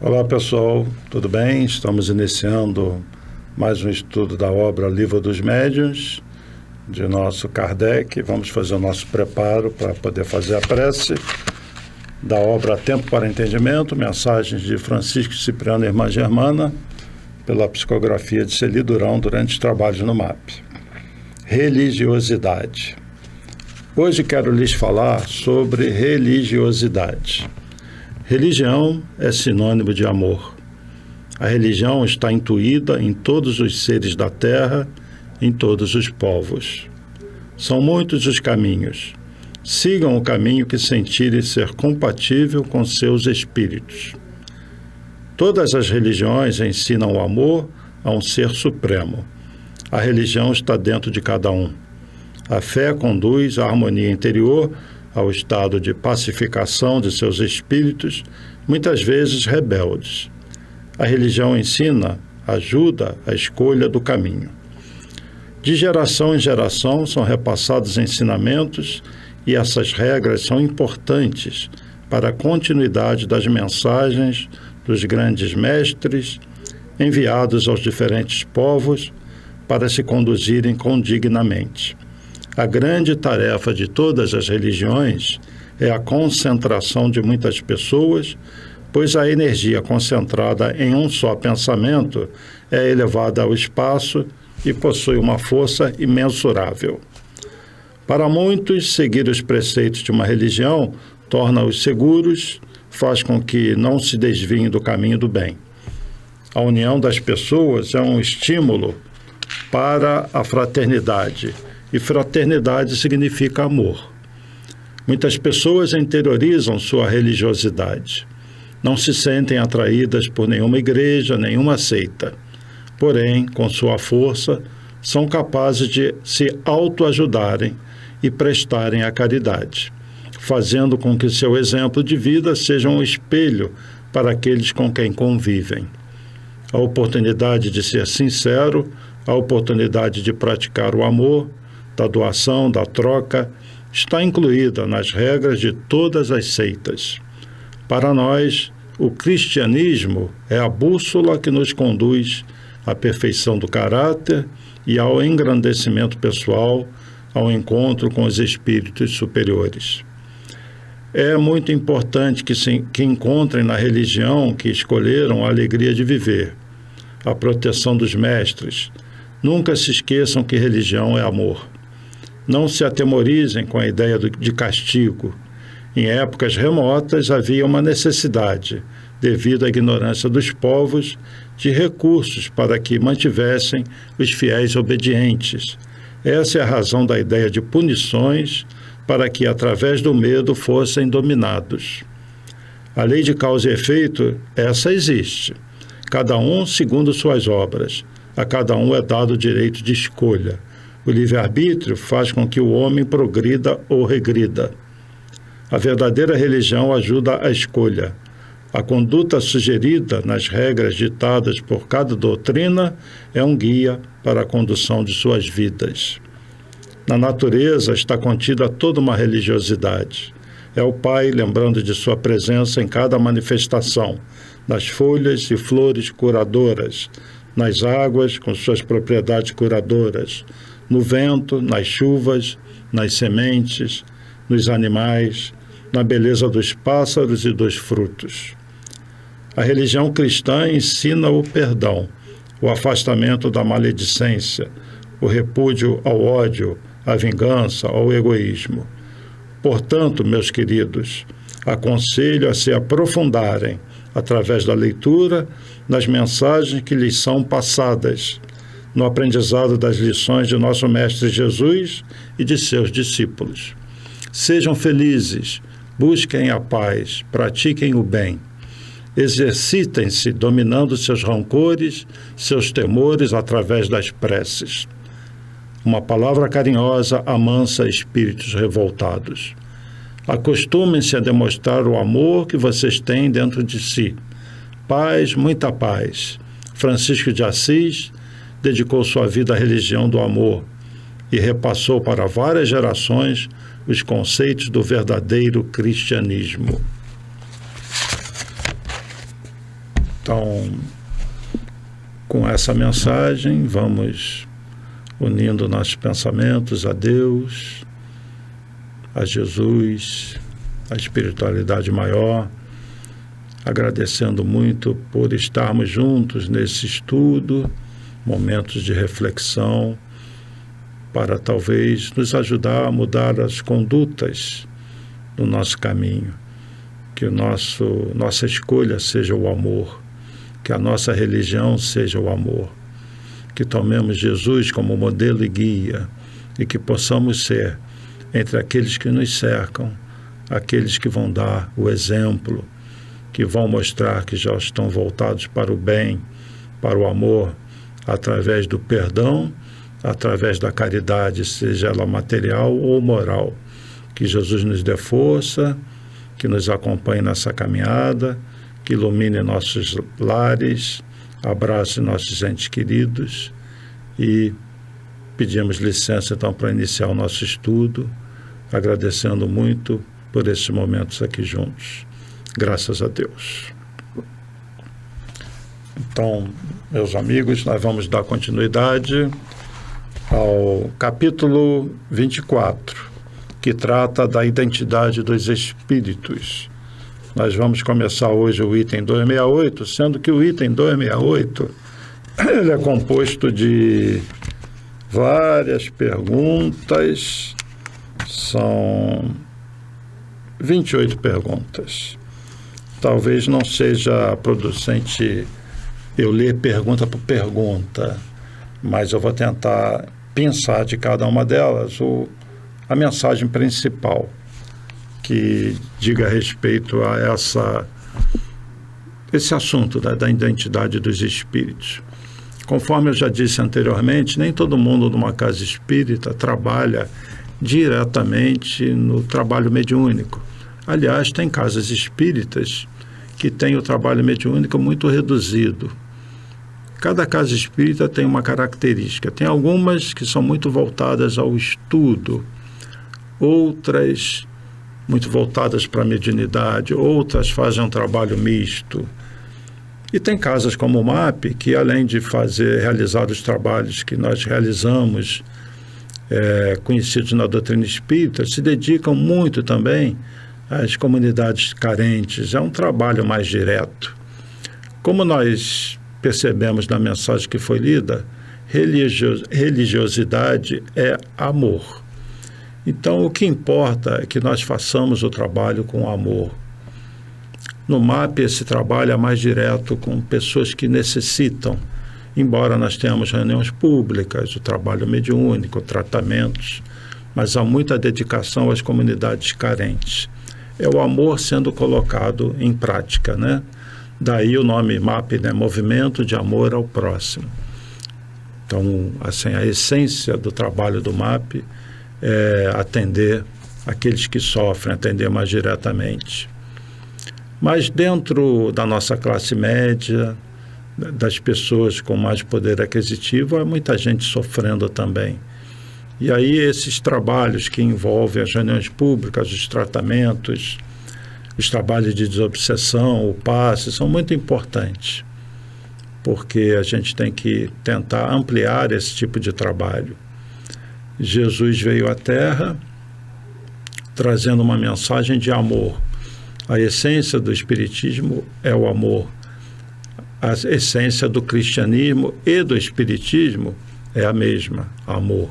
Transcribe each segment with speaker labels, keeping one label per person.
Speaker 1: Olá pessoal, tudo bem? Estamos iniciando mais um estudo da obra Livro dos Médiuns, de nosso Kardec. Vamos fazer o nosso preparo para poder fazer a prece da obra Tempo para Entendimento, mensagens de Francisco Cipriano e Irmã Germana, pela psicografia de Celi Durão durante os trabalhos no MAP. Religiosidade. Hoje quero lhes falar sobre religiosidade. Religião é sinônimo de amor. A religião está intuída em todos os seres da terra, em todos os povos. São muitos os caminhos. Sigam o caminho que sentirem ser compatível com seus espíritos. Todas as religiões ensinam o amor a um ser supremo. A religião está dentro de cada um. A fé conduz à harmonia interior, ao estado de pacificação de seus espíritos, muitas vezes rebeldes. A religião ensina, ajuda a escolha do caminho. De geração em geração são repassados ensinamentos e essas regras são importantes para a continuidade das mensagens dos grandes mestres enviados aos diferentes povos para se conduzirem condignamente. A grande tarefa de todas as religiões é a concentração de muitas pessoas, pois a energia concentrada em um só pensamento é elevada ao espaço e possui uma força imensurável. Para muitos, seguir os preceitos de uma religião torna-os seguros, faz com que não se desviem do caminho do bem. A união das pessoas é um estímulo para a fraternidade, e fraternidade significa amor. Muitas pessoas interiorizam sua religiosidade. Não se sentem atraídas por nenhuma igreja, nenhuma seita. Porém, com sua força, são capazes de se autoajudarem e prestarem a caridade, fazendo com que seu exemplo de vida seja um espelho para aqueles com quem convivem. A oportunidade de ser sincero, a oportunidade de praticar o amor, da doação, da troca, está incluída nas regras de todas as seitas. Para nós, o cristianismo é a bússola que nos conduz à perfeição do caráter e ao engrandecimento pessoal, ao encontro com os espíritos superiores. É muito importante que encontrem na religião que escolheram a alegria de viver, a proteção dos mestres. Nunca se esqueçam que religião é amor. Não se atemorizem com a ideia de castigo. Em épocas remotas havia uma necessidade, devido à ignorância dos povos, de recursos para que mantivessem os fiéis obedientes. Essa é a razão da ideia de punições, para que, através do medo, fossem dominados. A lei de causa e efeito, essa existe. Cada um segundo suas obras. A cada um é dado o direito de escolha. O livre-arbítrio faz com que o homem progrida ou regrida. A verdadeira religião ajuda a escolha. A conduta sugerida nas regras ditadas por cada doutrina é um guia para a condução de suas vidas. Na natureza está contida toda uma religiosidade. É o Pai lembrando de sua presença em cada manifestação, nas folhas e flores curadoras, nas águas com suas propriedades curadoras, no vento, nas chuvas, nas sementes, nos animais, na beleza dos pássaros e dos frutos. A religião cristã ensina o perdão, o afastamento da maledicência, o repúdio ao ódio, à vingança, ao egoísmo. Portanto, meus queridos, aconselho a se aprofundarem, através da leitura, nas mensagens que lhes são passadas, no aprendizado das lições de nosso Mestre Jesus e de seus discípulos. Sejam felizes, busquem a paz, pratiquem o bem. Exercitem-se dominando seus rancores, seus temores através das preces. Uma palavra carinhosa amansa espíritos revoltados. Acostumem-se a demonstrar o amor que vocês têm dentro de si. Paz, muita paz. Francisco de Assis dedicou sua vida à religião do amor e repassou para várias gerações os conceitos do verdadeiro cristianismo. Então, com essa mensagem, vamos unindo nossos pensamentos a Deus, a Jesus, a espiritualidade maior, agradecendo muito por estarmos juntos nesse estudo, momentos de reflexão, para talvez nos ajudar a mudar as condutas do nosso caminho, que nossa escolha seja o amor, que a nossa religião seja o amor, que tomemos Jesus como modelo e guia e que possamos ser, entre aqueles que nos cercam, aqueles que vão dar o exemplo, que vão mostrar que já estão voltados para o bem, para o amor, através do perdão, através da caridade, seja ela material ou moral. Que Jesus nos dê força, que nos acompanhe nessa caminhada, que ilumine nossos lares, abrace nossos entes queridos e pedimos licença então para iniciar o nosso estudo, agradecendo muito por esses momentos aqui juntos. Graças a Deus. Então, meus amigos, nós vamos dar continuidade ao capítulo 24, que trata da identidade dos espíritos. Nós vamos começar hoje o item 268, sendo que o item 268 ele é composto de várias perguntas, são 28 perguntas. Talvez não seja producente eu ler pergunta por pergunta, mas eu vou tentar pensar de cada uma delas a mensagem principal que diga respeito a esse assunto da identidade dos espíritos. Conforme eu já disse anteriormente, nem todo mundo numa casa espírita trabalha diretamente no trabalho mediúnico. Aliás, tem casas espíritas que têm o trabalho mediúnico muito reduzido. Cada casa espírita tem uma característica. Tem algumas que são muito voltadas ao estudo, outras muito voltadas para a mediunidade, outras fazem um trabalho misto. E tem casas como o MAP, que além de realizar os trabalhos que nós realizamos, conhecidos na doutrina espírita, se dedicam muito também às comunidades carentes. É um trabalho mais direto. Como nós percebemos na mensagem que foi lida, religiosidade é amor. Então, o que importa é que nós façamos o trabalho com amor. No MAP, esse trabalho é mais direto com pessoas que necessitam, embora nós tenhamos reuniões públicas, o trabalho mediúnico, tratamentos, mas há muita dedicação às comunidades carentes. É o amor sendo colocado em prática, né? Daí o nome MAP, né? Movimento de Amor ao Próximo. Então, assim, a essência do trabalho do MAP é atender aqueles que sofrem, atender mais diretamente. Mas dentro da nossa classe média, das pessoas com mais poder aquisitivo, há muita gente sofrendo também. E aí esses trabalhos que envolvem as reuniões públicas, os tratamentos, os trabalhos de desobsessão, o passe, são muito importantes, porque a gente tem que tentar ampliar esse tipo de trabalho. Jesus veio à Terra trazendo uma mensagem de amor. A essência do Espiritismo é o amor. A essência do cristianismo e do Espiritismo é a mesma, amor.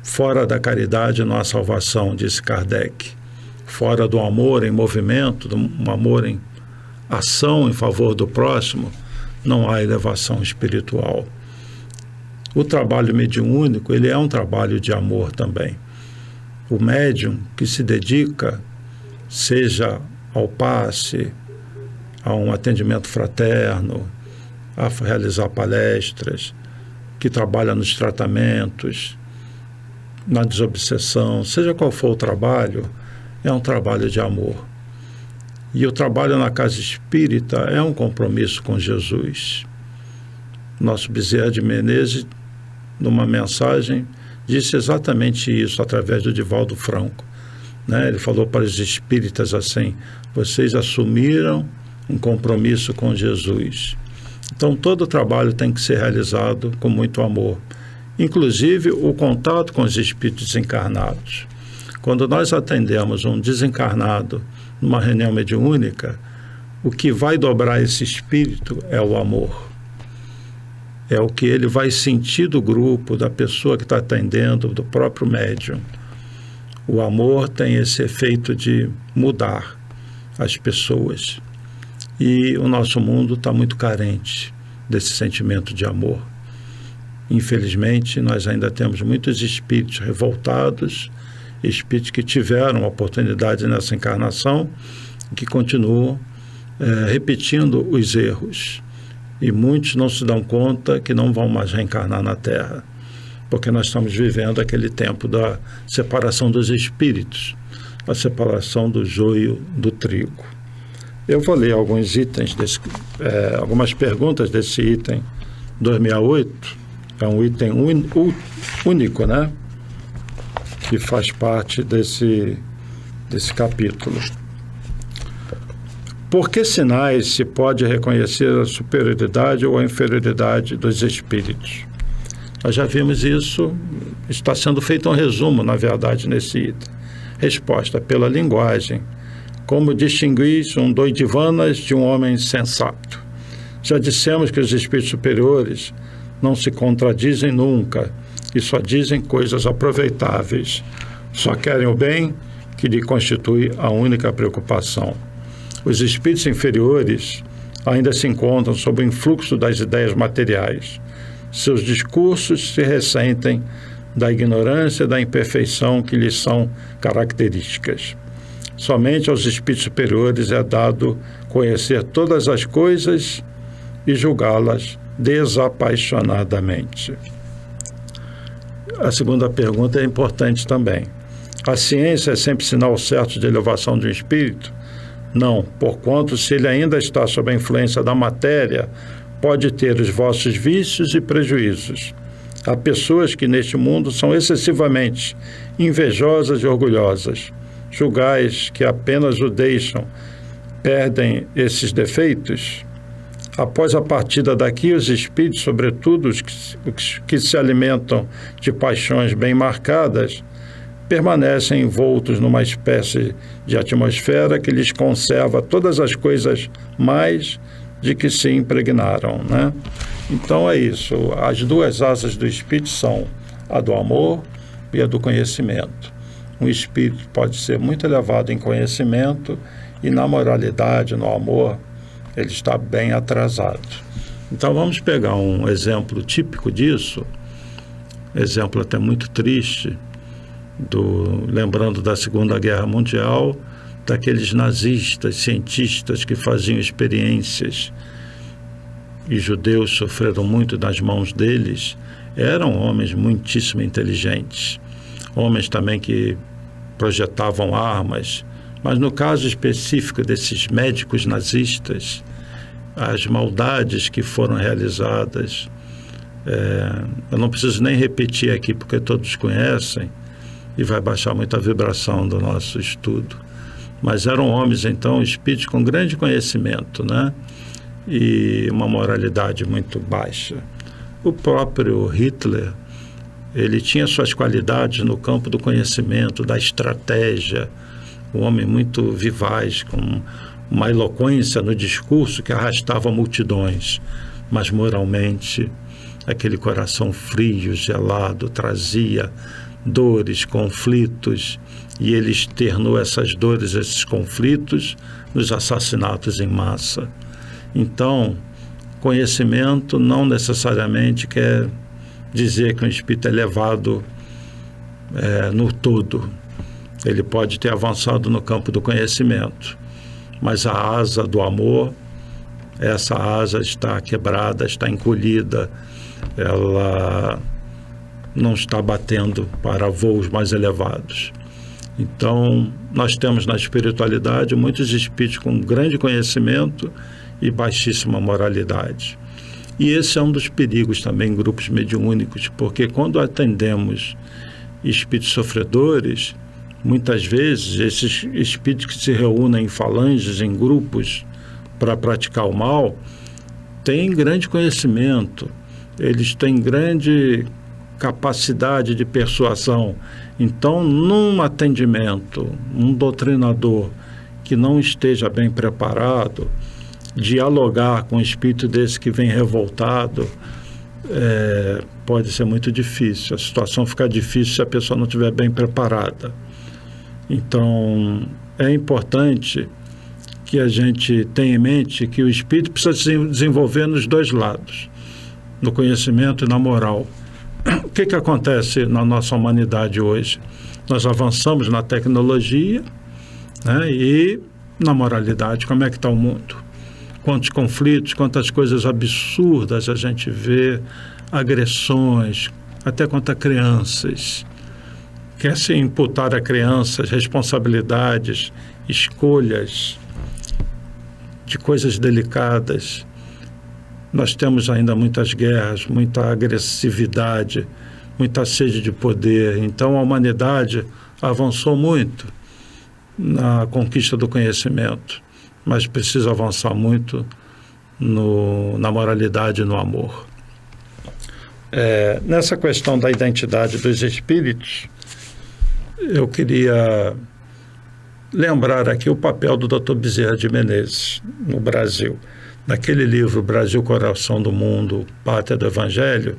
Speaker 1: Fora da caridade não há salvação, disse Kardec. Fora do amor em movimento, do amor em ação em favor do próximo, não há elevação espiritual. O trabalho mediúnico, ele é um trabalho de amor também. O médium que se dedica, seja ao passe, a um atendimento fraterno, a realizar palestras, que trabalha nos tratamentos, na desobsessão, seja qual for o trabalho, é um trabalho de amor. E o trabalho na casa espírita é um compromisso com Jesus. Nosso Bezerra de Menezes, numa mensagem, disse exatamente isso através do Divaldo Franco. Ele falou para os espíritas assim: vocês assumiram um compromisso com Jesus. Então, todo o trabalho tem que ser realizado com muito amor, inclusive o contato com os espíritos desencarnados. Quando nós atendemos um desencarnado numa reunião mediúnica, o que vai dobrar esse espírito é o amor. É o que ele vai sentir do grupo, da pessoa que está atendendo, do próprio médium. O amor tem esse efeito de mudar as pessoas. E o nosso mundo está muito carente desse sentimento de amor. Infelizmente, nós ainda temos muitos espíritos revoltados, espíritos que tiveram oportunidade nessa encarnação e que continuam repetindo os erros. E muitos não se dão conta que não vão mais reencarnar na Terra, porque nós estamos vivendo aquele tempo da separação dos espíritos, a separação do joio do trigo. Eu vou ler alguns itens, algumas perguntas desse item 268, é um item único, né? Que faz parte desse capítulo. Por que sinais se pode reconhecer a superioridade ou a inferioridade dos espíritos? Nós já vimos isso, está sendo feito um resumo, na verdade, nesse item. Resposta: pela linguagem. Como distinguir um doidivanas de um homem sensato? Já dissemos que os espíritos superiores não se contradizem nunca e só dizem coisas aproveitáveis. Só querem o bem, que lhe constitui a única preocupação. Os espíritos inferiores ainda se encontram sob o influxo das ideias materiais. Seus discursos se ressentem da ignorância e da imperfeição que lhes são características. Somente aos espíritos superiores é dado conhecer todas as coisas e julgá-las desapaixonadamente. A segunda pergunta é importante também. A ciência é sempre sinal certo de elevação de um espírito? Não, porquanto, se ele ainda está sob a influência da matéria, pode ter os vossos vícios e prejuízos. Há pessoas que neste mundo são excessivamente invejosas e orgulhosas. Julgais que apenas o deixam, perdem esses defeitos? Após a partida daqui, os espíritos, sobretudo os que se alimentam de paixões bem marcadas, permanecem envoltos numa espécie de atmosfera que lhes conserva todas as coisas mais de que se impregnaram, né? Então é isso. As duas asas do espírito são a do amor e a do conhecimento. Um espírito pode ser muito elevado em conhecimento e na moralidade, no amor, ele está bem atrasado. Então vamos pegar um exemplo típico disso, exemplo até muito triste, lembrando da Segunda Guerra Mundial, daqueles nazistas, cientistas que faziam experiências, e judeus sofreram muito nas mãos deles. Eram homens muitíssimo inteligentes, homens também que projetavam armas, mas no caso específico desses médicos nazistas, as maldades que foram realizadas, eu não preciso nem repetir aqui porque todos conhecem e vai baixar muito a vibração do nosso estudo, mas eram homens então, espíritos com grande conhecimento, né? E uma moralidade muito baixa. O próprio Hitler, ele tinha suas qualidades no campo do conhecimento, da estratégia, um homem muito vivaz, com uma eloquência no discurso que arrastava multidões, mas moralmente aquele coração frio, gelado, trazia dores, conflitos, e ele externou essas dores, esses conflitos nos assassinatos em massa. Então, conhecimento não necessariamente quer dizer que um espírito é elevado no todo. Ele pode ter avançado no campo do conhecimento, mas a asa do amor, essa asa está quebrada, está encolhida, ela não está batendo para voos mais elevados. Então, nós temos na espiritualidade muitos espíritos com grande conhecimento e baixíssima moralidade. E esse é um dos perigos também em grupos mediúnicos, porque quando atendemos espíritos sofredores, muitas vezes esses espíritos que se reúnem em falanges, em grupos, para praticar o mal têm grande conhecimento, eles têm grande capacidade de persuasão. Então, num atendimento, um doutrinador que não esteja bem preparado, dialogar com um espírito desse que vem revoltado, pode ser muito difícil. A situação fica difícil se a pessoa não estiver bem preparada. Então, é importante que a gente tenha em mente que o espírito precisa se desenvolver nos dois lados, no conhecimento e na moral. O que acontece na nossa humanidade hoje? Nós avançamos na tecnologia, né, e na moralidade. Como é que está o mundo? Quantos conflitos, quantas coisas absurdas a gente vê, agressões, até contra crianças. Quer se imputar a crianças responsabilidades, escolhas de coisas delicadas. Nós temos ainda muitas guerras, muita agressividade, muita sede de poder. Então, a humanidade avançou muito na conquista do conhecimento, mas precisa avançar muito na moralidade e no amor. Nessa questão da identidade dos espíritos, eu queria lembrar aqui o papel do Dr. Bezerra de Menezes no Brasil. Naquele livro Brasil, Coração do Mundo, Pátria do Evangelho,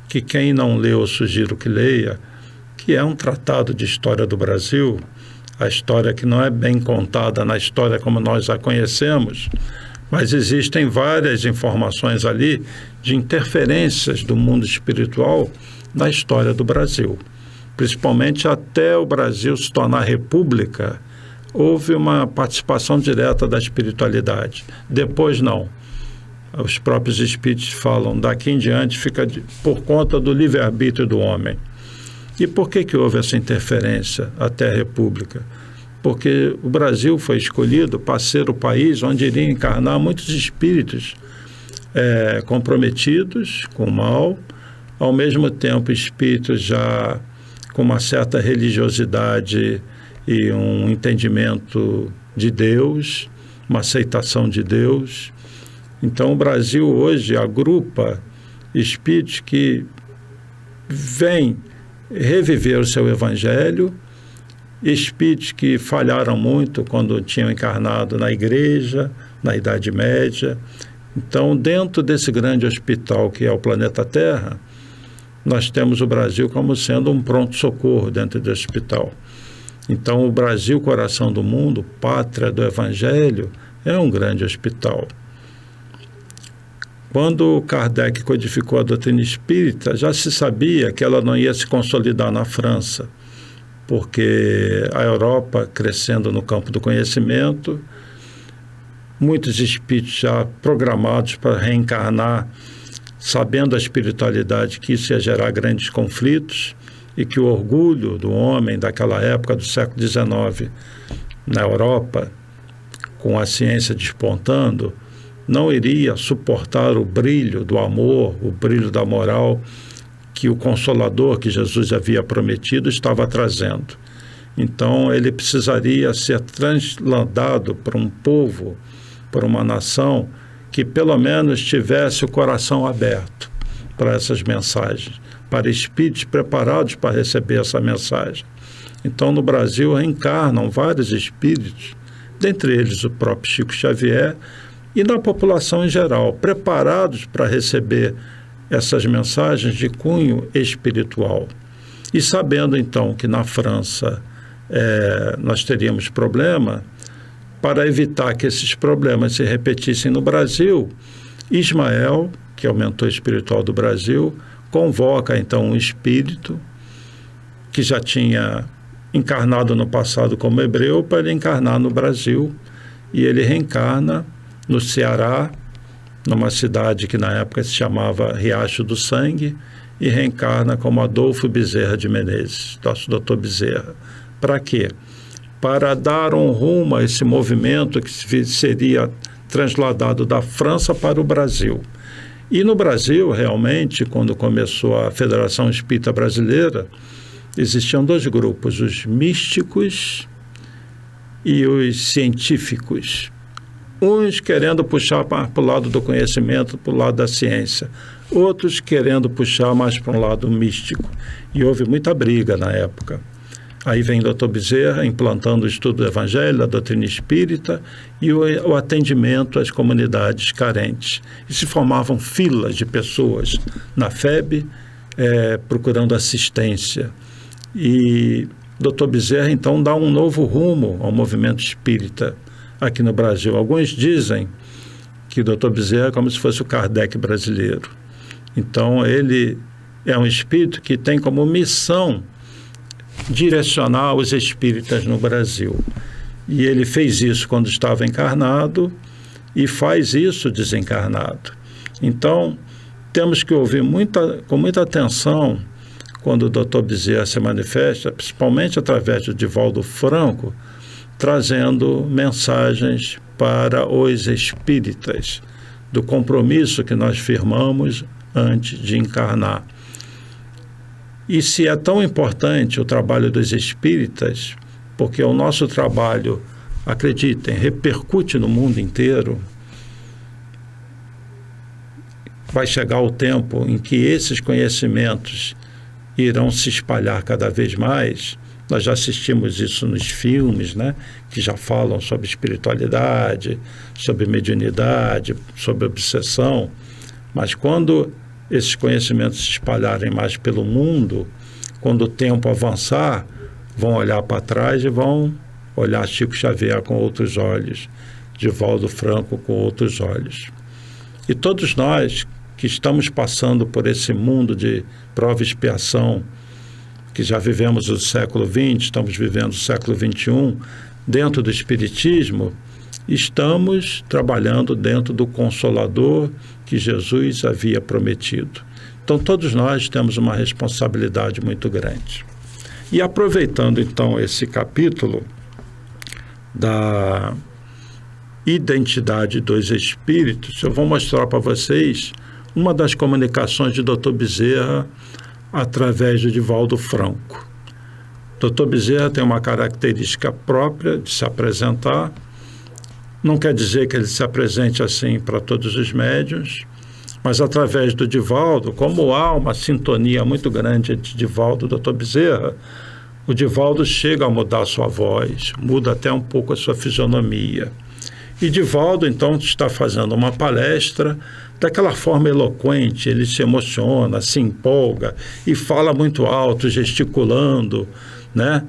Speaker 1: que quem não leu, sugiro que leia, que é um tratado de história do Brasil, a história que não é bem contada na história como nós a conhecemos, mas existem várias informações ali de interferências do mundo espiritual na história do Brasil. Principalmente até o Brasil se tornar república, houve uma participação direta da espiritualidade. Depois não. Os próprios espíritos falam, daqui em diante fica por conta do livre-arbítrio do homem. E por que houve essa interferência até a república? Porque o Brasil foi escolhido para ser o país onde iria encarnar muitos espíritos comprometidos com o mal, ao mesmo tempo espíritos já com uma certa religiosidade e um entendimento de Deus, uma aceitação de Deus. Então, o Brasil hoje agrupa espíritos que vêm reviver o seu evangelho, espíritos que falharam muito quando tinham encarnado na igreja, na Idade Média. Então, dentro desse grande hospital que é o planeta Terra, nós temos o Brasil como sendo um pronto-socorro dentro do hospital. Então, o Brasil, coração do mundo, pátria do Evangelho, é um grande hospital. Quando Kardec codificou a doutrina espírita, já se sabia que ela não ia se consolidar na França, porque a Europa, crescendo no campo do conhecimento, muitos espíritos já programados para reencarnar, sabendo a espiritualidade que isso ia gerar grandes conflitos e que o orgulho do homem daquela época, do século XIX, na Europa, com a ciência despontando, não iria suportar o brilho do amor, o brilho da moral que o Consolador, que Jesus havia prometido, estava trazendo. Então, ele precisaria ser transladado para um povo, para uma nação que pelo menos tivesse o coração aberto para essas mensagens, para espíritos preparados para receber essa mensagem. Então, no Brasil, reencarnam vários espíritos, dentre eles o próprio Chico Xavier, e na população em geral, preparados para receber essas mensagens de cunho espiritual. E sabendo, então, que na França nós teríamos problema, para evitar que esses problemas se repetissem no Brasil, Ismael, que é o mentor espiritual do Brasil, convoca, então, um espírito que já tinha encarnado no passado como hebreu para ele encarnar no Brasil, e ele reencarna no Ceará, numa cidade que na época se chamava Riacho do Sangue, e reencarna como Adolfo Bezerra de Menezes, nosso doutor Bezerra. Para quê? Para dar um rumo a esse movimento que seria transladado da França para o Brasil. E no Brasil, realmente, quando começou a Federação Espírita Brasileira, existiam dois grupos, os místicos e os científicos. uns querendo puxar para o lado do conhecimento, para o lado da ciência, outros querendo puxar mais para um lado místico. E houve muita briga na época. Aí vem o Dr. Bezerra implantando o estudo do Evangelho, da doutrina espírita e o atendimento às comunidades carentes. E se formavam filas de pessoas na FEB procurando assistência. E Dr. Bezerra, então, dá um novo rumo ao movimento espírita aqui no Brasil. Alguns dizem que Dr. Bezerra é como se fosse o Kardec brasileiro. Então, ele é um espírito que tem como missão direcionar os espíritas no Brasil. E ele fez isso quando estava encarnado e faz isso desencarnado. Então, temos que ouvir com muita atenção quando o Dr. Bezerra se manifesta, principalmente através do Divaldo Franco, trazendo mensagens para os espíritas, do compromisso que nós firmamos antes de encarnar. E se é tão importante o trabalho dos espíritas, porque o nosso trabalho, acreditem, repercute no mundo inteiro, vai chegar o tempo em que esses conhecimentos irão se espalhar cada vez mais. Nós já assistimos isso nos filmes, né, que já falam sobre espiritualidade, sobre mediunidade, sobre obsessão. Mas quando esses conhecimentos se espalharem mais pelo mundo, quando o tempo avançar, vão olhar para trás e vão olhar Chico Xavier com outros olhos, Divaldo Franco com outros olhos. E todos nós que estamos passando por esse mundo de prova e expiação, que já vivemos o século XX, estamos vivendo o século XXI, dentro do Espiritismo, estamos trabalhando dentro do Consolador que Jesus havia prometido. Então, todos nós temos uma responsabilidade muito grande. E aproveitando, então, esse capítulo da identidade dos espíritos, eu vou mostrar para vocês uma das comunicações de Dr. Bezerra através de Divaldo Franco. Dr. Bezerra tem uma característica própria de se apresentar. Não quer dizer que ele se apresente assim para todos os médiuns, mas através do Divaldo, como há uma sintonia muito grande entre Divaldo e Dr. Bezerra, o Divaldo chega a mudar a sua voz, muda até um pouco a sua fisionomia. E Divaldo, então, está fazendo uma palestra daquela forma eloquente, ele se emociona, se empolga e fala muito alto, gesticulando, né?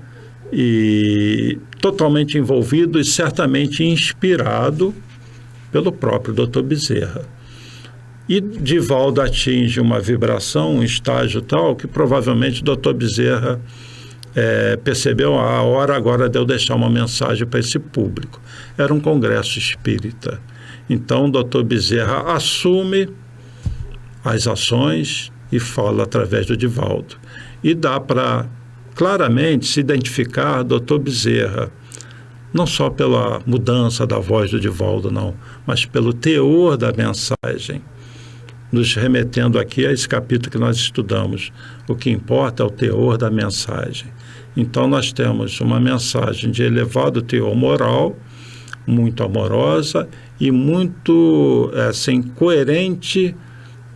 Speaker 1: E totalmente envolvido e certamente inspirado pelo próprio Dr. Bezerra. E Divaldo atinge uma vibração, um estágio tal, que provavelmente o Dr. Bezerra percebeu a hora agora de eu deixar uma mensagem para esse público. Era um congresso espírita. Então, o Dr. Bezerra assume as ações e fala através do Divaldo. E dá para claramente se identificar Dr. Bezerra, não só pela mudança da voz do Divaldo, não, mas pelo teor da mensagem, nos remetendo aqui a esse capítulo que nós estudamos. O que importa é o teor da mensagem. Então, nós temos uma mensagem de elevado teor moral, muito amorosa e muito coerente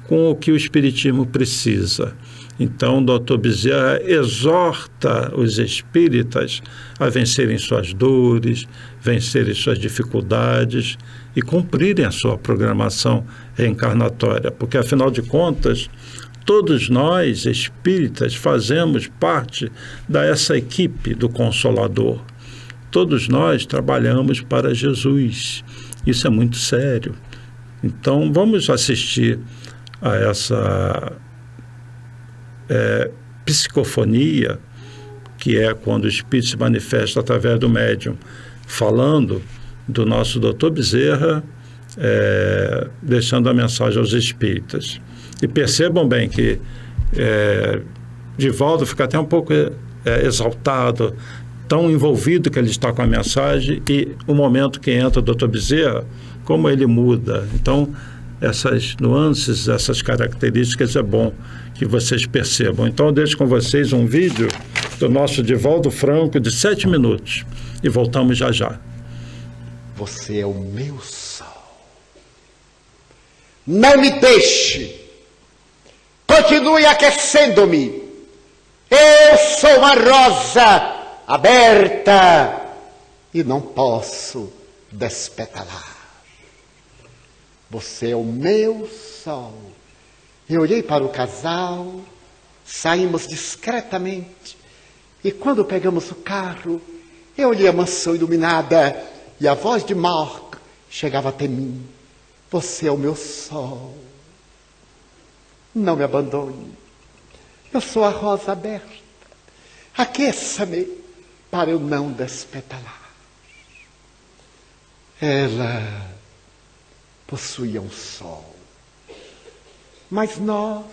Speaker 1: com o que o Espiritismo precisa. Então, o Dr. Bezerra exorta os espíritas a vencerem suas dores, vencerem suas dificuldades e cumprirem a sua programação reencarnatória, porque, afinal de contas, todos nós, espíritas, fazemos parte dessa equipe do Consolador. Todos nós trabalhamos para Jesus. Isso é muito sério. Então, vamos assistir a essa psicofonia, que é quando o espírito se manifesta através do médium, falando do nosso Dr. Bezerra, deixando a mensagem aos espíritas. E percebam bem que Divaldo fica até um pouco exaltado, tão envolvido que ele está com a mensagem, e o momento que entra o Dr. Bezerra, como ele muda. Então, essas nuances, essas características é bom que vocês percebam. Então, eu deixo com vocês um vídeo do nosso Divaldo Franco de 7 minutos e voltamos já já.
Speaker 2: Você é o meu sol. Não me deixe. Continue aquecendo-me. Eu sou uma rosa aberta e não posso despetalar. Você é o meu sol. Eu olhei para o casal, saímos discretamente, e quando pegamos o carro, eu olhei a mansão iluminada e a voz de Mark chegava até mim. Você é o meu sol. Não me abandone. Eu sou a rosa aberta. Aqueça-me para eu não despetalar. Ela possuía um sol. Mas nós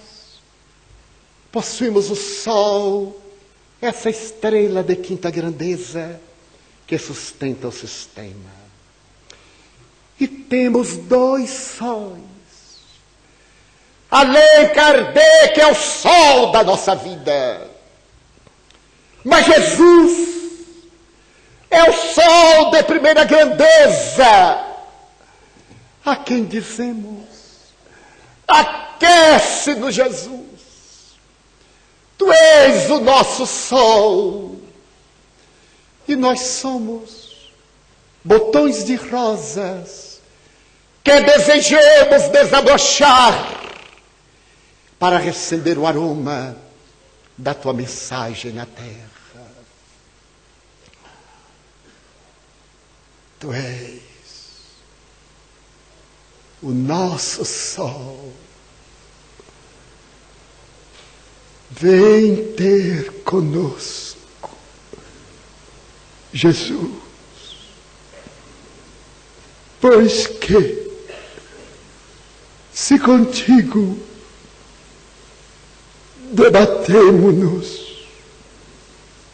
Speaker 2: possuímos o sol, essa estrela de quinta grandeza que sustenta o sistema. E temos dois sóis. Allan Kardec é o sol da nossa vida. Mas Jesus é o sol de primeira grandeza, a quem dizemos: aquece-nos, Jesus. Tu és o nosso sol. E nós somos botões de rosas que desejamos desabrochar para receber o aroma da tua mensagem na terra. Tu és o nosso sol. Vem ter conosco, Jesus, pois que, se contigo debatemo-nos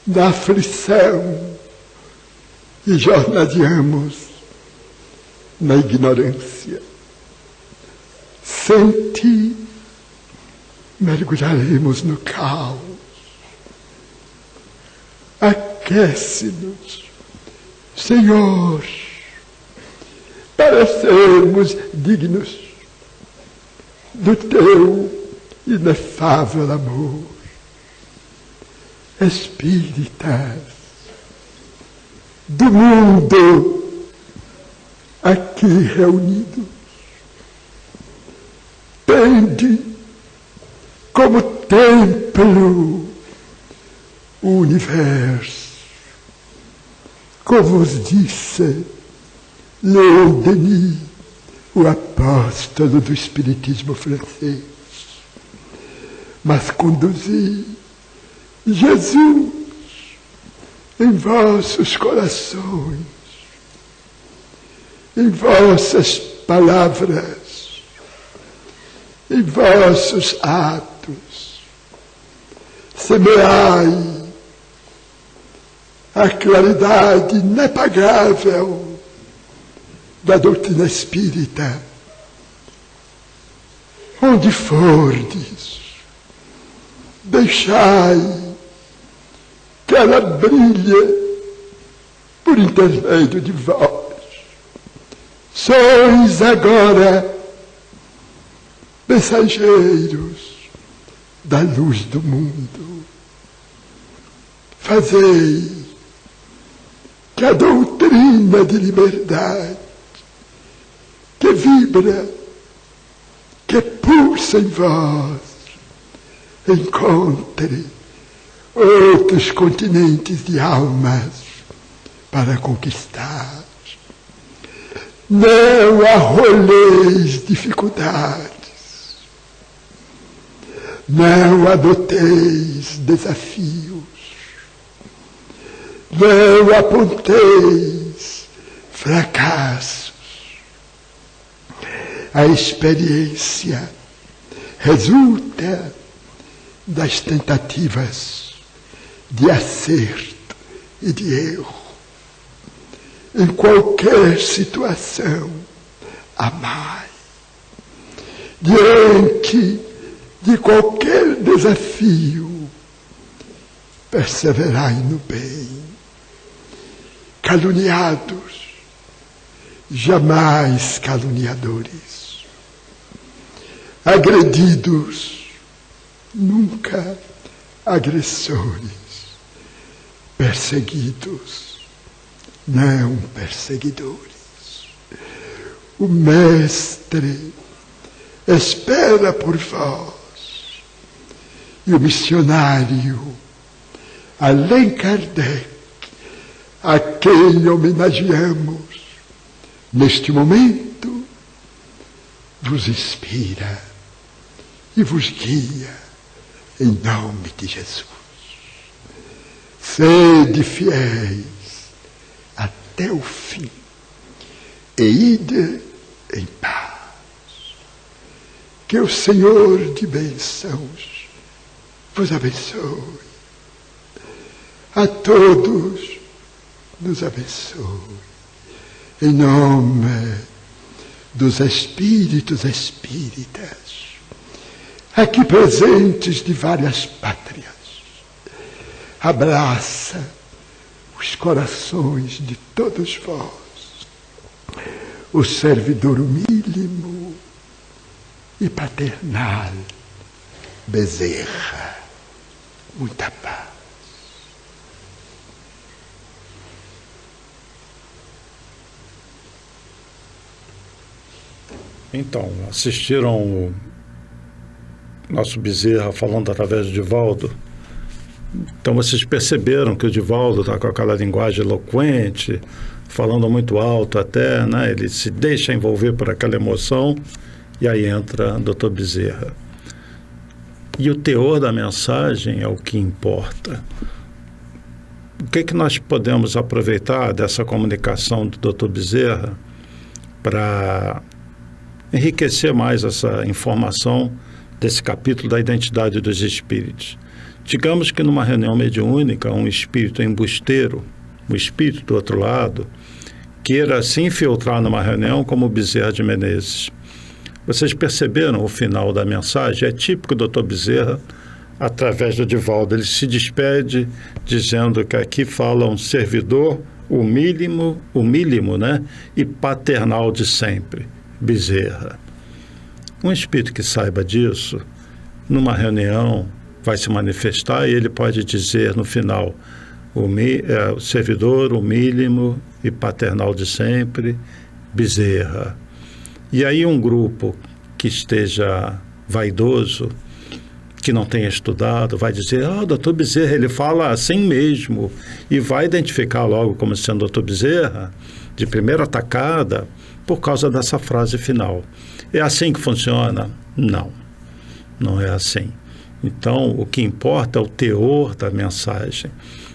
Speaker 2: na aflição e jornadeamos na ignorância, sem ti mergulharemos no caos. Aquece-nos, Senhor, para sermos dignos do teu inefável amor. Espíritas do mundo aqui reunidos, tende como templo o universo, como vos disse Leon Denis, o apóstolo do espiritismo francês. Mas conduzi Jesus em vossos corações, em vossas palavras, em vossos atos. Semeai a claridade inepagável da doutrina espírita. Onde fordes, deixai que ela brilhe por intermédio de vós. Sois agora mensageiros da luz do mundo. Fazei que a doutrina de liberdade que vibra, que pulsa em vós, encontre outros continentes de almas para conquistar. Não arroleis dificuldades, não adoteis desafios, não aponteis fracassos. A experiência resulta das tentativas de acerto e de erro. Em qualquer situação, amai. Diante de qualquer desafio, perseverai no bem. Caluniados,
Speaker 3: jamais caluniadores, agredidos, nunca agressores, perseguidos, não perseguidores. O Mestre espera por vós, e o missionário Allan Kardec, a quem homenageamos neste momento, vos inspira e vos guia em nome de Jesus. Sede fiéis até o fim e ide em paz. Que o Senhor de bênçãos vos abençoe. A todos nos abençoe. Em nome dos Espíritos Espíritas, aqui presentes de várias pátrias, abraça os corações de todos vós, o servidor humílimo e paternal Bezerra. Muita paz.
Speaker 1: Então, assistiram o nosso Bezerra falando através do Divaldo. Então vocês perceberam que o Divaldo está com aquela linguagem eloquente, falando muito alto até, né? Ele se deixa envolver por aquela emoção e aí entra o Dr. Bezerra. E o teor da mensagem é o que importa. O que nós podemos aproveitar dessa comunicação do Dr. Bezerra para enriquecer mais essa informação desse capítulo da identidade dos espíritos? Digamos que numa reunião mediúnica, um espírito embusteiro, um espírito do outro lado, queira se infiltrar numa reunião como o Bezerra de Menezes. Vocês perceberam o final da mensagem? É típico do Dr. Bezerra, através do Divaldo. Ele se despede dizendo que aqui fala um servidor humílimo, né? E paternal de sempre, Bezerra. Um espírito que saiba disso, numa reunião, vai se manifestar e ele pode dizer no final, o servidor humílimo e paternal de sempre, Bezerra. E aí um grupo que esteja vaidoso, que não tenha estudado, vai dizer, doutor Bezerra, ele fala assim mesmo, e vai identificar logo como sendo doutor Bezerra, de primeira atacada, por causa dessa frase final. É assim que funciona? Não, não é assim. Então, o que importa é o teor da mensagem.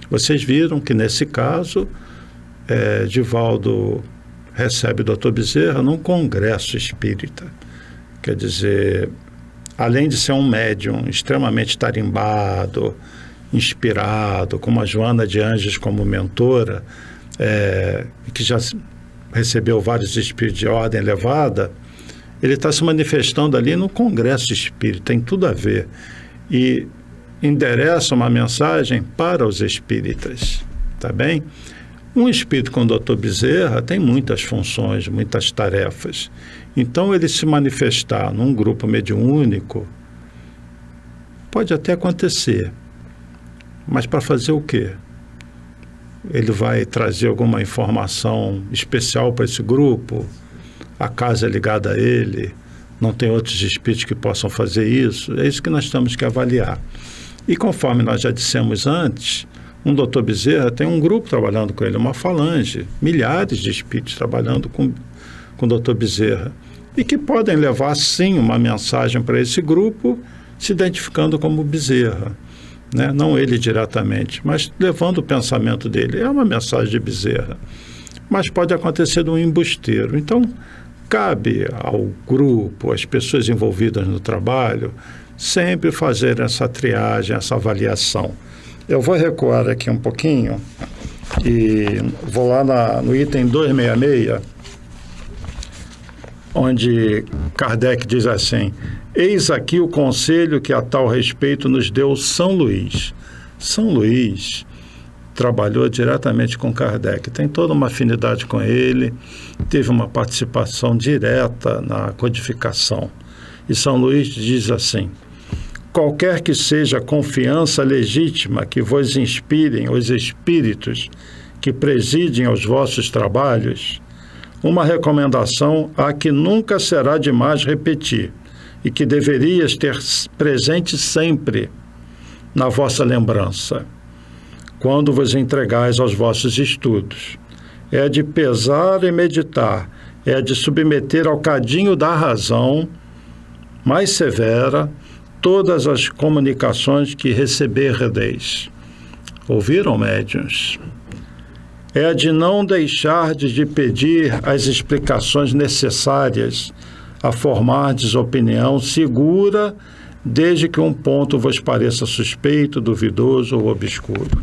Speaker 1: Vocês viram que, nesse caso, Divaldo recebe o Dr. Bezerra num congresso espírita. Quer dizer, além de ser um médium extremamente tarimbado, inspirado, com uma Joana de Anjos como mentora, que já recebeu vários espíritos de ordem elevada, ele está se manifestando ali no congresso espírita, tem tudo a ver. E endereça uma mensagem para os espíritas, tá bem? Um espírito com o Dr. Bezerra tem muitas funções, muitas tarefas. Então, ele se manifestar num grupo mediúnico pode até acontecer, mas para fazer o quê? Ele vai trazer alguma informação especial para esse grupo? A casa é ligada a ele? Não tem outros espíritos que possam fazer isso? É isso que nós temos que avaliar. E conforme nós já dissemos antes, um Dr. Bezerra tem um grupo trabalhando com ele, uma falange, milhares de espíritos trabalhando com o Dr. Bezerra, e que podem levar, sim, uma mensagem para esse grupo, se identificando como Bezerra, né? Não ele diretamente, mas levando o pensamento dele. É uma mensagem de Bezerra, mas pode acontecer de um embusteiro. Então, cabe ao grupo, às pessoas envolvidas no trabalho, sempre fazer essa triagem, essa avaliação. Eu vou recuar aqui um pouquinho e vou lá no item 266, onde Kardec diz assim: eis aqui o conselho que a tal respeito nos deu São Luís. São Luís trabalhou diretamente com Kardec, tem toda uma afinidade com ele, teve uma participação direta na codificação. E São Luís diz assim: qualquer que seja a confiança legítima que vos inspirem os espíritos que presidem aos vossos trabalhos, uma recomendação a que nunca será demais repetir e que deverias ter presente sempre na vossa lembrança, quando vos entregais aos vossos estudos. É de pesar e meditar, é de submeter ao cadinho da razão mais severa todas as comunicações que receberdeis. Ouviram, médiuns? É de não deixardes de pedir as explicações necessárias a formardes opinião segura, desde que um ponto vos pareça suspeito, duvidoso ou obscuro.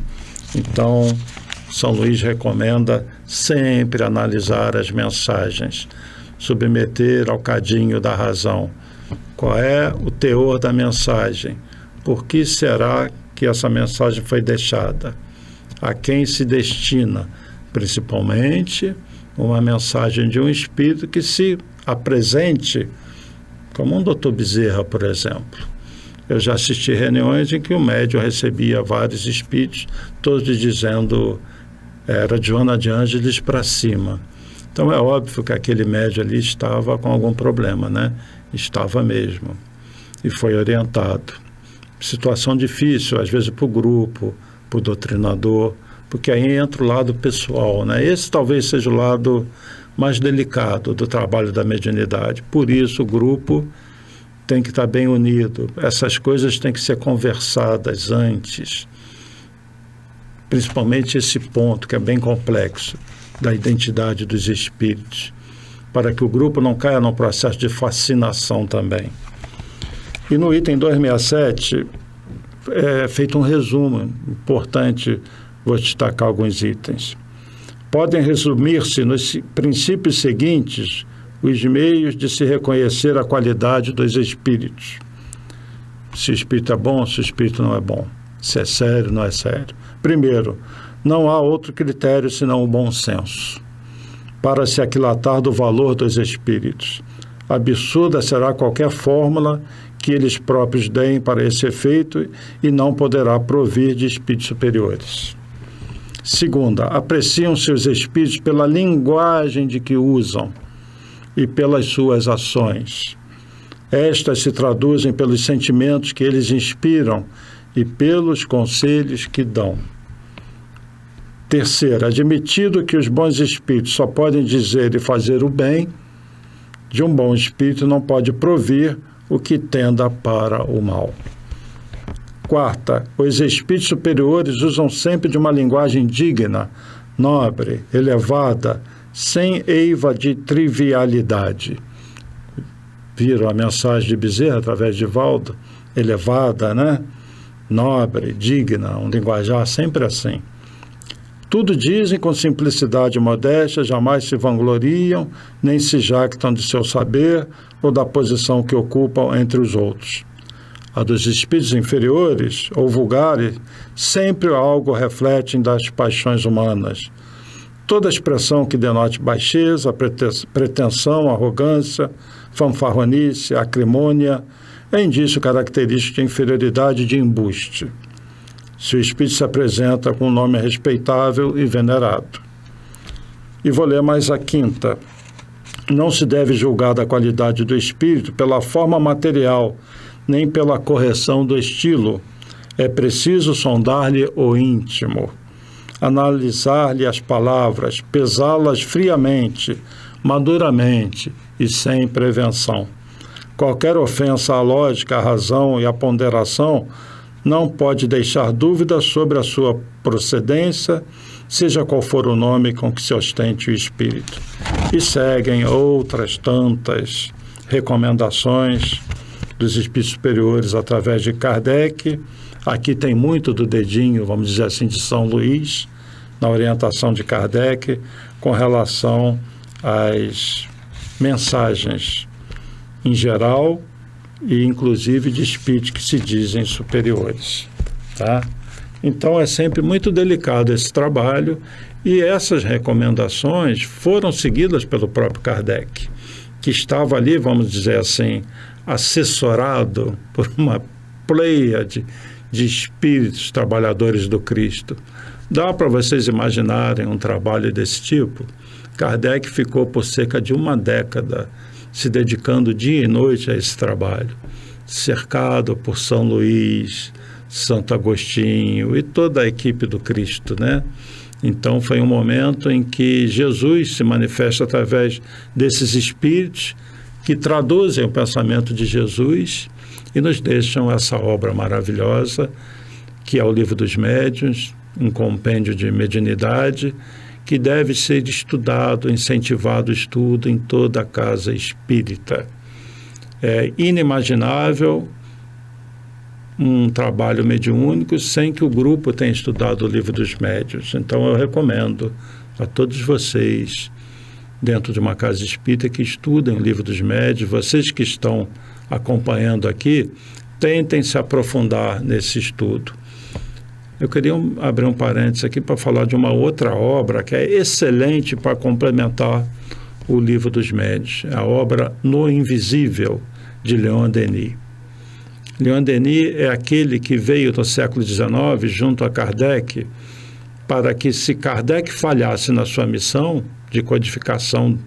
Speaker 1: Então, São Luís recomenda sempre analisar as mensagens, submeter ao cadinho da razão. Qual é o teor da mensagem? Por que será que essa mensagem foi deixada? A quem se destina? Principalmente uma mensagem de um espírito que se apresente, como um doutor Bezerra, por exemplo. Eu já assisti reuniões em que o médium recebia vários espíritos, todos dizendo era de Joana de Ângeles para cima. Então é óbvio que aquele médium ali estava com algum problema, né? Estava mesmo. E foi orientado. Situação difícil, às vezes para o grupo, para o doutrinador, porque aí entra o lado pessoal, né? Esse talvez seja o lado mais delicado do trabalho da mediunidade. Por isso o grupo tem que estar bem unido. Essas coisas têm que ser conversadas antes. Principalmente esse ponto, que é bem complexo, da identidade dos espíritos, para que o grupo não caia num processo de fascinação também. E no item 267 é feito um resumo importante, vou destacar alguns itens. Podem resumir-se nos princípios seguintes os meios de se reconhecer a qualidade dos espíritos. Se o espírito é bom, se o espírito não é bom. Se é sério, não é sério. Primeiro, não há outro critério senão o bom senso para se aquilatar do valor dos espíritos. Absurda será qualquer fórmula que eles próprios deem para esse efeito e não poderá provir de espíritos superiores. Segunda, apreciam-se os espíritos pela linguagem de que usam e pelas suas ações. Estas se traduzem pelos sentimentos que eles inspiram e pelos conselhos que dão. Terceiro, admitido que os bons espíritos só podem dizer e fazer o bem, de um bom espírito não pode provir o que tenda para o mal. Quarta, os espíritos superiores usam sempre de uma linguagem digna, nobre, elevada, sem eiva de trivialidade. Viram a mensagem de Bezerra através de Valdo? Elevada, né? Nobre, digna, um linguajar sempre assim. Tudo dizem com simplicidade e modéstia, jamais se vangloriam, nem se jactam de seu saber ou da posição que ocupam entre os outros. A dos espíritos inferiores ou vulgares, sempre algo refletem das paixões humanas. Toda expressão que denote baixeza, pretensão, arrogância, fanfarronice, acrimônia, é indício característico de inferioridade e de embuste. Se o espírito se apresenta com um nome respeitável e venerado. E vou ler mais a quinta. Não se deve julgar da qualidade do espírito pela forma material, nem pela correção do estilo. É preciso sondar-lhe o íntimo, analisar-lhe as palavras, pesá-las friamente, maduramente e sem prevenção. Qualquer ofensa à lógica, à razão e à ponderação não pode deixar dúvida sobre a sua procedência, seja qual for o nome com que se ostente o espírito. E seguem outras tantas recomendações dos espíritos superiores através de Kardec. Aqui tem muito do dedinho, vamos dizer assim, de São Luís, na orientação de Kardec, com relação às mensagens em geral e inclusive de espíritos que se dizem superiores, tá? Então é sempre muito delicado esse trabalho, e essas recomendações foram seguidas pelo próprio Kardec, que estava ali, vamos dizer assim, assessorado por uma pleiade de espíritos trabalhadores do Cristo. Dá para vocês imaginarem um trabalho desse tipo? Kardec ficou por cerca de uma década se dedicando dia e noite a esse trabalho, cercado por São Luís, Santo Agostinho e toda a equipe do Cristo, né? Então foi um momento em que Jesus se manifesta através desses espíritos que traduzem o pensamento de Jesus e nos deixam essa obra maravilhosa, que é o Livro dos Médiuns, um compêndio de mediunidade, que deve ser estudado, incentivado o estudo em toda a casa espírita. É inimaginável um trabalho mediúnico sem que o grupo tenha estudado o Livro dos Médiuns. Então eu recomendo a todos vocês, dentro de uma casa espírita, que estudem o Livro dos Médiuns. Vocês que estão acompanhando aqui, tentem se aprofundar nesse estudo. Eu queria abrir um parênteses aqui para falar de uma outra obra que é excelente para complementar o Livro dos Médiuns, a obra No Invisível, de Leon Denis. Leon Denis é aquele que veio no século XIX junto a Kardec para que, se Kardec falhasse na sua missão de codificação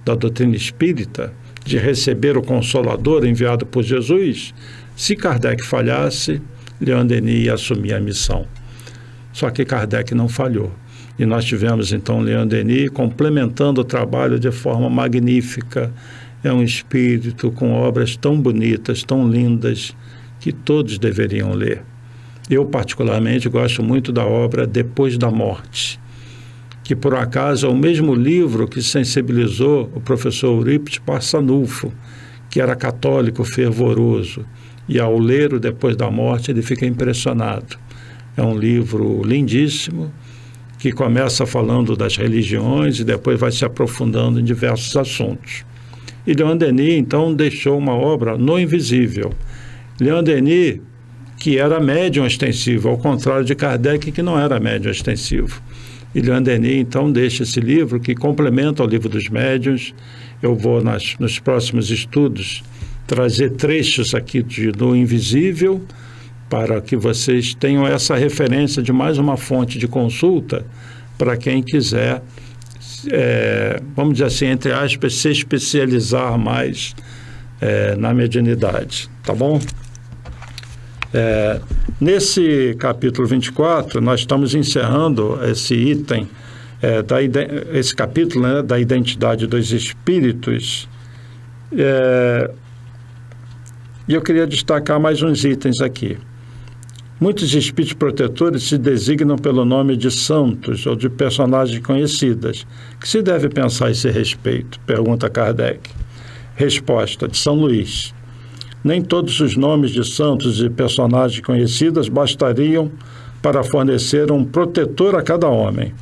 Speaker 1: da doutrina espírita, de receber o Consolador enviado por Jesus, se Kardec falhasse, Leon Denis ia assumir a missão. Só que Kardec não falhou. E nós tivemos, então, Leon Denis complementando o trabalho de forma magnífica. É um espírito com obras tão bonitas, tão lindas, que todos deveriam ler. Eu, particularmente, gosto muito da obra Depois da Morte, que, por acaso, é o mesmo livro que sensibilizou o professor Eurípides Barçanufo, que era católico fervoroso, e ao ler o Depois da Morte ele fica impressionado. É um livro lindíssimo, que começa falando das religiões e depois vai se aprofundando em diversos assuntos. E Leon Denis, então, deixou uma obra No Invisível. Leon Denis, que era médium ostensivo, ao contrário de Kardec, que não era médium ostensivo. E Leon Denis, então, deixa esse livro que complementa o Livro dos Médiuns. Eu vou, nos próximos estudos, trazer trechos aqui No Invisível, para que vocês tenham essa referência de mais uma fonte de consulta para quem quiser, vamos dizer assim, entre aspas, se especializar mais na mediunidade, tá bom? Nesse capítulo 24, nós estamos encerrando esse item, esse capítulo, né, da identidade dos espíritos, e eu queria destacar mais uns itens aqui. Muitos espíritos protetores se designam pelo nome de santos ou de personagens conhecidas. O que se deve pensar a esse respeito? Pergunta Kardec. Resposta, de São Luís. Nem todos os nomes de santos e personagens conhecidas bastariam para fornecer um protetor a cada homem.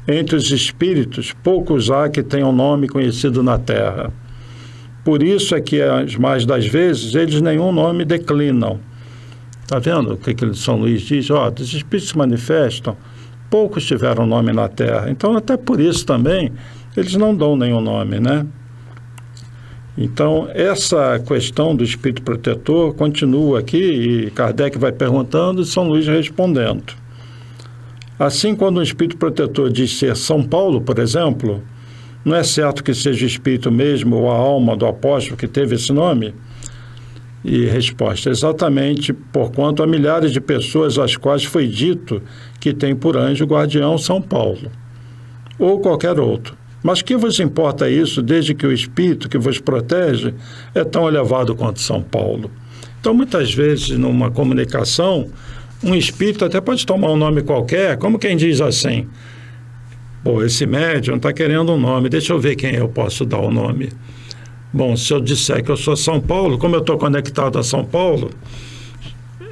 Speaker 1: Entre os espíritos, poucos há que tenham nome conhecido na terra. Por isso é que, as mais das vezes, eles nenhum nome declinam. Está vendo o que São Luís diz? Os espíritos se manifestam, poucos tiveram nome na Terra. Então, até por isso também, eles não dão nenhum nome, né? Então, essa questão do espírito protetor continua aqui, e Kardec vai perguntando e São Luís respondendo. Assim, quando um espírito protetor diz ser São Paulo, por exemplo, não é certo que seja o espírito mesmo ou a alma do apóstolo que teve esse nome? E resposta, exatamente porquanto há milhares de pessoas às quais foi dito que tem por anjo guardião São Paulo, ou qualquer outro. Mas que vos importa isso, desde que o espírito que vos protege é tão elevado quanto São Paulo? Então, muitas vezes, numa comunicação, um espírito até pode tomar um nome qualquer, como quem diz assim, esse médium está querendo um nome, deixa eu ver quem eu posso dar o nome. Bom, se eu disser que eu sou São Paulo, como eu estou conectado a São Paulo,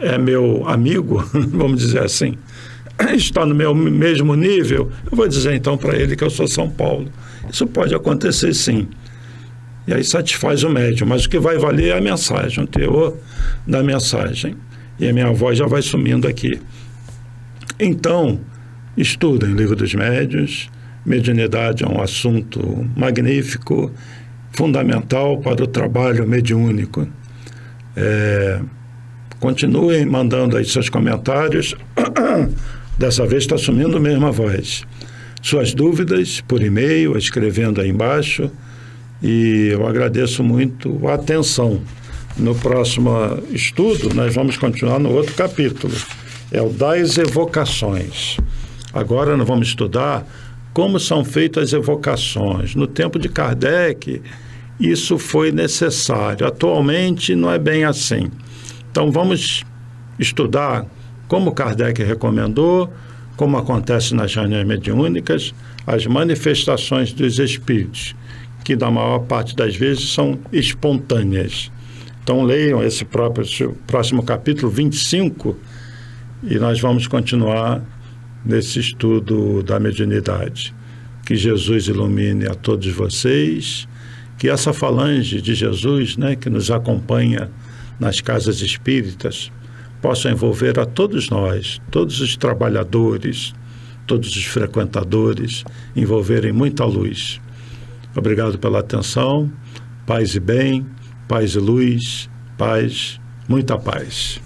Speaker 1: é meu amigo, vamos dizer assim, está no meu mesmo nível, eu vou dizer então para ele que eu sou São Paulo. Isso pode acontecer sim. E aí satisfaz o médium, mas o que vai valer é a mensagem, o teor da mensagem. E a minha voz já vai sumindo aqui. Então, estudem o Livro dos Médiuns. Mediunidade é um assunto magnífico, fundamental para o trabalho mediúnico. Continuem mandando aí seus comentários. Dessa vez está assumindo a mesma voz. Suas dúvidas por e-mail, escrevendo aí embaixo. E eu agradeço muito a atenção. No próximo estudo, nós vamos continuar no outro capítulo. É o das evocações. Agora nós vamos estudar como são feitas as evocações. No tempo de Kardec, isso foi necessário. Atualmente não é bem assim. Então vamos estudar como Kardec recomendou, como acontece nas reuniões mediúnicas, as manifestações dos espíritos, que na maior parte das vezes são espontâneas. Então leiam esse próximo capítulo 25 e nós vamos continuar nesse estudo da mediunidade. Que Jesus ilumine a todos vocês, que essa falange de Jesus, que nos acompanha nas casas espíritas, possa envolver a todos nós, todos os trabalhadores, todos os frequentadores, envolverem muita luz. Obrigado pela atenção. Paz e bem, paz e luz, paz, muita paz.